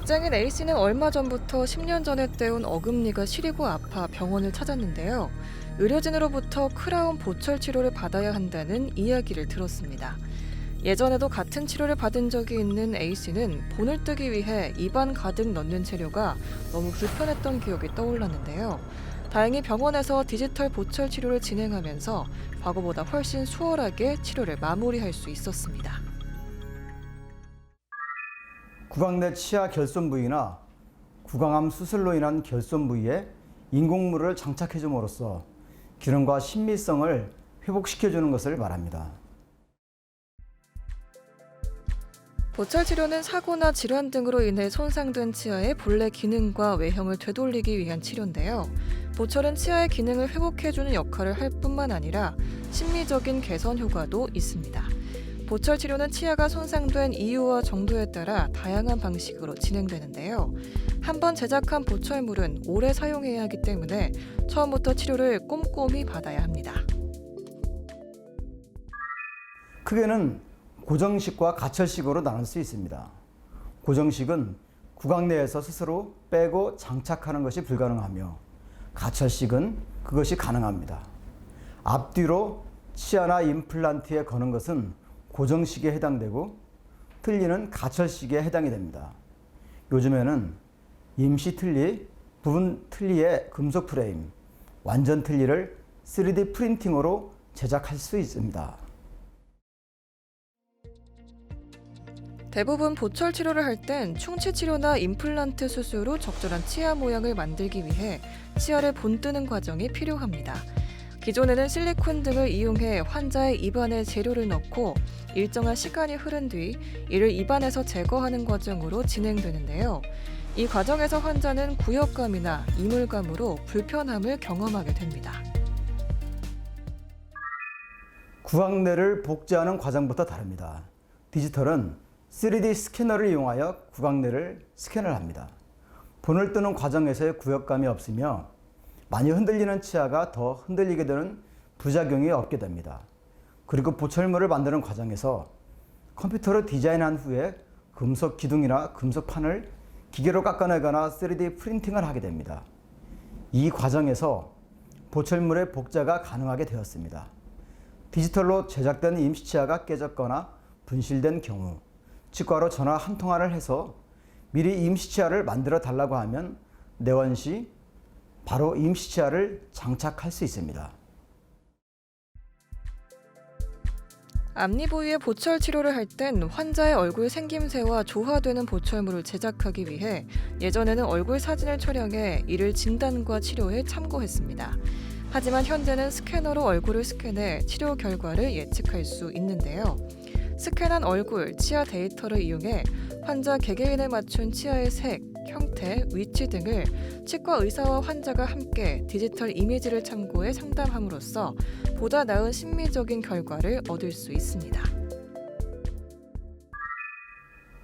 직장인 A씨는 얼마 전부터 10년 전에 떼운 어금니가 시리고 아파 병원을 찾았는데요. 의료진으로부터 크라운 보철 치료를 받아야 한다는 이야기를 들었습니다. 예전에도 같은 치료를 받은 적이 있는 A씨는 본을 뜨기 위해 입안 가득 넣는 재료가 너무 불편했던 기억이 떠올랐는데요. 다행히 병원에서 디지털 보철 치료를 진행하면서 과거보다 훨씬 수월하게 치료를 마무리할 수 있었습니다. 구강 내 치아 결손 부위나 구강암 수술로 인한 결손 부위에 인공물을 장착해 줌으로써 기능과 신미성을 회복시켜주는 것을 말합니다. 보철 치료는 사고나 질환 등으로 인해 손상된 치아의 본래 기능과 외형을 되돌리기 위한 치료인데요. 보철은 치아의 기능을 회복해주는 역할을 할 뿐만 아니라 심미적인 개선 효과도 있습니다. 보철 치료는 치아가 손상된 이유와 정도에 따라 다양한 방식으로 진행되는데요. 한번 제작한 보철물은 오래 사용해야 하기 때문에 처음부터 치료를 꼼꼼히 받아야 합니다. 크게는 고정식과 가철식으로 나눌 수 있습니다. 고정식은 구강 내에서 스스로 빼고 장착하는 것이 불가능하며 가철식은 그것이 가능합니다. 앞뒤로 치아나 임플란트에 거는 것은 고정식에 해당되고 틀니는 가철식에 해당이 됩니다. 요즘에는 임시 틀니, 부분 틀니의 금속 프레임, 완전 틀니를 3D 프린팅으로 제작할 수 있습니다. 대부분 보철 치료를 할 땐 충치 치료나 임플란트 수술 후 적절한 치아 모양을 만들기 위해 치아를 본뜨는 과정이 필요합니다. 기존에는 실리콘 등을 이용해 환자의 입안에 재료를 넣고 일정한 시간이 흐른 뒤 이를 입안에서 제거하는 과정으로 진행되는데요. 이 과정에서 환자는 구역감이나 이물감으로 불편함을 경험하게 됩니다. 구강 내를 복제하는 과정부터 다릅니다. 디지털은 3D 스캐너를 이용하여 구강 내를 스캔을 합니다. 본을 뜨는 과정에서의 구역감이 없으며 많이 흔들리는 치아가 더 흔들리게 되는 부작용이 없게 됩니다. 그리고 보철물을 만드는 과정에서 컴퓨터로 디자인한 후에 금속 기둥이나 금속 판을 기계로 깎아내거나 3D 프린팅을 하게 됩니다. 이 과정에서 보철물의 복제가 가능하게 되었습니다. 디지털로 제작된 임시치아가 깨졌거나 분실된 경우 치과로 전화 한 통화를 해서 미리 임시치아를 만들어 달라고 하면 내원 시 바로 임시치아를 장착할 수 있습니다. 앞니 부위의 보철 치료를 할 땐 환자의 얼굴 생김새와 조화되는 보철물을 제작하기 위해 예전에는 얼굴 사진을 촬영해 이를 진단과 치료에 참고했습니다. 하지만 현재는 스캐너로 얼굴을 스캔해 치료 결과를 예측할 수 있는데요. 스캔한 얼굴, 치아 데이터를 이용해 환자 개개인에 맞춘 치아의 색, 형태, 위치 등을 치과 의사와 환자가 함께 디지털 이미지를 참고해 상담함으로써 보다 나은 심미적인 결과를 얻을 수 있습니다.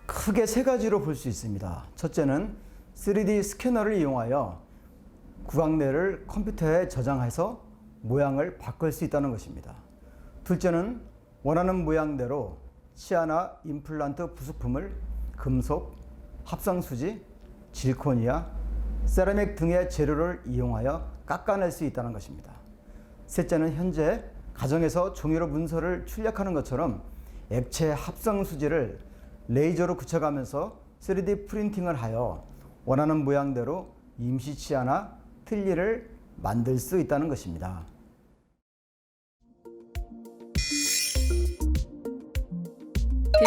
크게 세 가지로 볼 수 있습니다. 첫째는 3D 스캐너를 이용하여 구강 내를 컴퓨터에 저장해서 모양을 바꿀 수 있다는 것입니다. 둘째는 원하는 모양대로 치아나 임플란트 부속품을 금속, 합성수지, 질코니아, 세라믹 등의 재료를 이용하여 깎아낼 수 있다는 것입니다. 셋째는 현재 가정에서 종이로 문서를 출력하는 것처럼 액체 합성수지를 레이저로 굳혀가면서 3D 프린팅을 하여 원하는 모양대로 임시치아나 틀니를 만들 수 있다는 것입니다.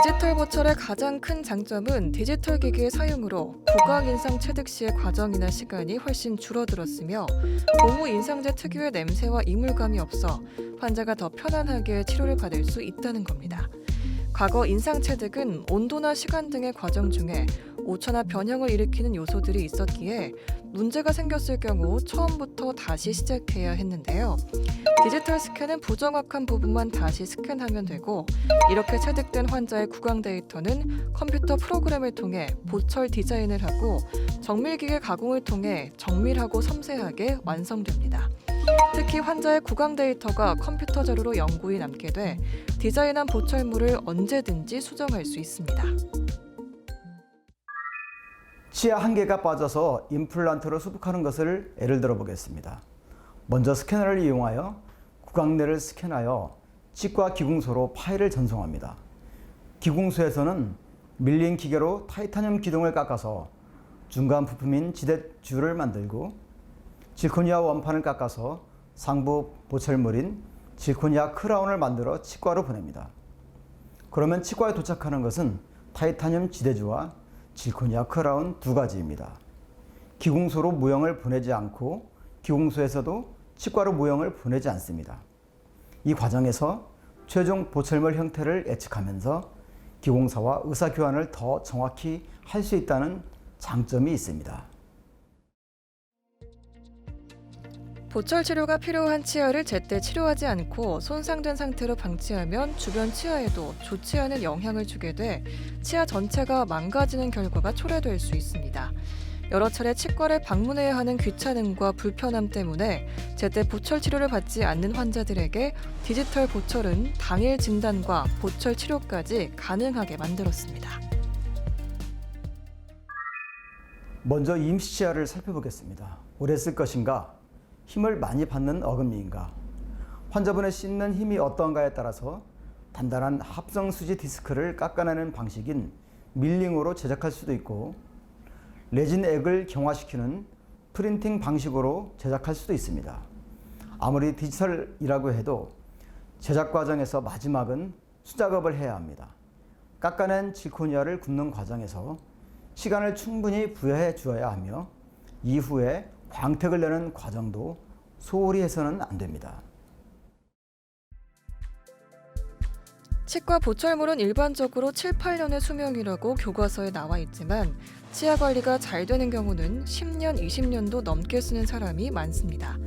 디지털 보철의 가장 큰 장점은 디지털 기기의 사용으로 구강 인상 체득 시의 과정이나 시간이 훨씬 줄어들었으며 고무 인상제 특유의 냄새와 이물감이 없어 환자가 더 편안하게 치료를 받을 수 있다는 겁니다. 과거 인상 체득은 온도나 시간 등의 과정 중에 오차나 변형을 일으키는 요소들이 있었기에 문제가 생겼을 경우 처음부터 다시 시작해야 했는데요. 디지털 스캔은 부정확한 부분만 다시 스캔하면 되고 이렇게 체득된 환자의 구강 데이터는 컴퓨터 프로그램을 통해 보철 디자인을 하고 정밀기계 가공을 통해 정밀하고 섬세하게 완성됩니다. 특히 환자의 구강 데이터가 컴퓨터 자료로 영구히 남게 돼 디자인한 보철물을 언제든지 수정할 수 있습니다. 치아 한 개가 빠져서 임플란트로 수복하는 것을 예를 들어 보겠습니다. 먼저 스캐너를 이용하여 구강내를 스캔하여 치과 기궁소로 파일을 전송합니다. 기궁소에서는 밀린 기계로 타이타늄 기둥을 깎아서 중간 부품인 지대줄을 만들고 질코니아 원판을 깎아서 상부 보철물인 질코니아 크라운을 만들어 치과로 보냅니다. 그러면 치과에 도착하는 것은 타이타늄 지대주와 질코니아 크라운 두 가지입니다. 기궁소로 모형을 보내지 않고 기궁소에서도 치과로 모형을 보내지 않습니다. 이 과정에서 최종 보철물 형태를 예측하면서 기공사와 의사 교환을 더 정확히 할 수 있다는 장점이 있습니다. 보철 치료가 필요한 치아를 제때 치료하지 않고 손상된 상태로 방치하면 주변 치아에도 좋지 않은 영향을 주게 돼 치아 전체가 망가지는 결과가 초래될 수 있습니다. 여러 차례 치과를 방문해야 하는 귀찮음과 불편함 때문에 제때 보철 치료를 받지 않는 환자들에게 디지털 보철은 당일 진단과 보철 치료까지 가능하게 만들었습니다. 먼저 임시 치아를 살펴보겠습니다. 오래 쓸 것인가? 힘을 많이 받는 어금니인가? 환자분의 씹는 힘이 어떤가에 따라서 단단한 합성 수지 디스크를 깎아내는 방식인 밀링으로 제작할 수도 있고 레진 액을 경화시키는 프린팅 방식으로 제작할 수도 있습니다. 아무리 디지털이라고 해도 제작 과정에서 마지막은 수작업을 해야 합니다. 깎아낸 질코니아를 굽는 과정에서 시간을 충분히 부여해 주어야 하며 이후에 광택을 내는 과정도 소홀히 해서는 안 됩니다. 치과 보철물은 일반적으로 7, 8년의 수명이라고 교과서에 나와 있지만 치아 관리가 잘 되는 경우는 10년, 20년도 넘게 쓰는 사람이 많습니다.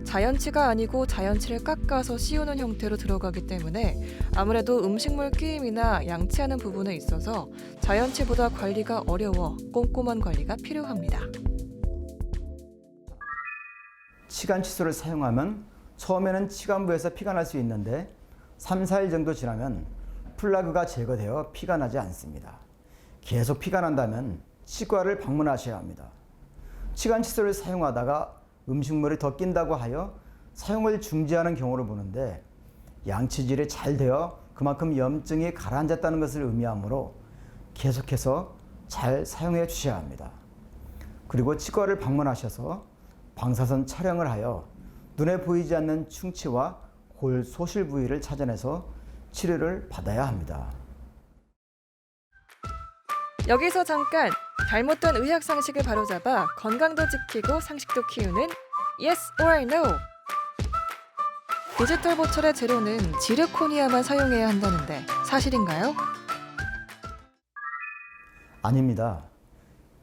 자연치가 아니고 자연치를 깎아서 씌우는 형태로 들어가기 때문에 아무래도 음식물 끼임이나 양치하는 부분에 있어서 자연치보다 관리가 어려워 꼼꼼한 관리가 필요합니다. 치간 칫솔을 사용하면 처음에는 치간부에서 피가 날 수 있는데 3, 4일 정도 지나면 플라그가 제거되어 피가 나지 않습니다. 계속 피가 난다면 치과를 방문하셔야 합니다. 치간 칫솔을 사용하다가 음식물이 더 낀다고 하여 사용을 중지하는 경우를 보는데 양치질이 잘 되어 그만큼 염증이 가라앉았다는 것을 의미하므로 계속해서 잘 사용해 주셔야 합니다. 그리고 치과를 방문하셔서 방사선 촬영을 하여 눈에 보이지 않는 충치와 골 소실 부위를 찾아내서 치료를 받아야 합니다. 여기서 잠깐! 잘못된 의학 상식을 바로잡아 건강도 지키고 상식도 키우는 Yes or No! 디지털 보철의 재료는 지르코니아만 사용해야 한다는데 사실인가요? 아닙니다.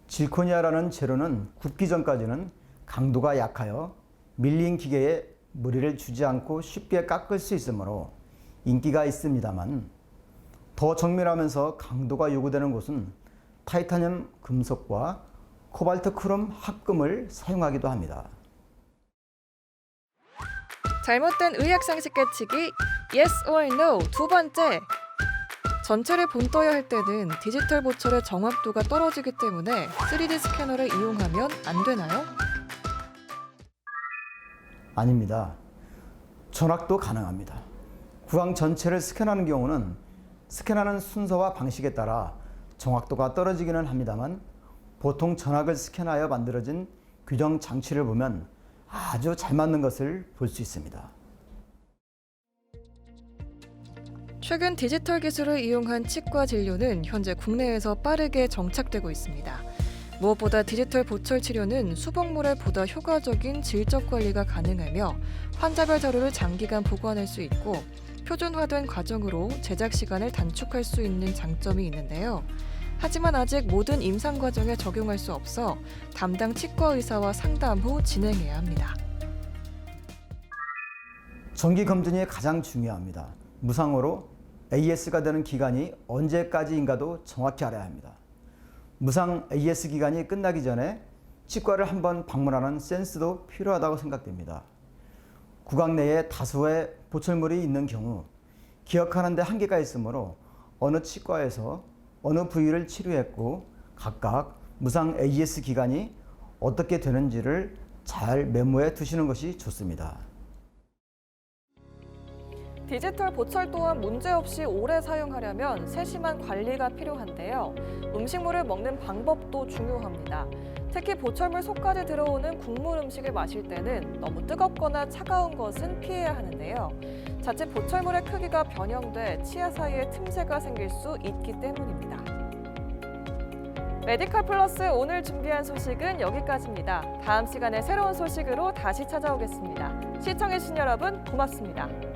질코니아라는 재료는 굽기 전까지는 강도가 약하여 밀린 기계에 무리를 주지 않고 쉽게 깎을 수 있으므로 인기가 있습니다만 더 정밀하면서 강도가 요구되는 곳은 타이타늄 금속과 코발트 크롬 합금을 사용하기도 합니다. 잘못된 의학 상식 깨치기 Yes or No 두 번째! 전체를 본떠야 할 때는 디지털 보철의 정확도가 떨어지기 때문에 3D 스캐너를 이용하면 안 되나요? 아닙니다. 전확도 가능합니다. 구강 전체를 스캔하는 경우는 스캔하는 순서와 방식에 따라 정확도가 떨어지기는 합니다만 보통 전확을 스캔하여 만들어진 규정 장치를 보면 아주 잘 맞는 것을 볼 수 있습니다. 최근 디지털 기술을 이용한 치과 진료는 현재 국내에서 빠르게 정착되고 있습니다. 무엇보다 디지털 보철 치료는 수복물에 보다 효과적인 질적 관리가 가능하며 환자별 자료를 장기간 보관할 수 있고 표준화된 과정으로 제작 시간을 단축할 수 있는 장점이 있는데요. 하지만 아직 모든 임상 과정에 적용할 수 없어 담당 치과 의사와 상담 후 진행해야 합니다. 정기 검진이 가장 중요합니다. 무상으로 AS가 되는 기간이 언제까지인가도 정확히 알아야 합니다. 무상 AS 기간이 끝나기 전에 치과를 한번 방문하는 센스도 필요하다고 생각됩니다. 구강 내에 다수의 보철물이 있는 경우 기억하는 데 한계가 있으므로 어느 치과에서 어느 부위를 치료했고 각각 무상 AS 기간이 어떻게 되는지를 잘 메모해 두시는 것이 좋습니다. 디지털 보철 또한 문제없이 오래 사용하려면 세심한 관리가 필요한데요. 음식물을 먹는 방법도 중요합니다. 특히 보철물 속까지 들어오는 국물 음식을 마실 때는 너무 뜨겁거나 차가운 것은 피해야 하는데요. 자칫 보철물의 크기가 변형돼 치아 사이에 틈새가 생길 수 있기 때문입니다. 메디컬 플러스 오늘 준비한 소식은 여기까지입니다. 다음 시간에 새로운 소식으로 다시 찾아오겠습니다. 시청해주신 여러분 고맙습니다.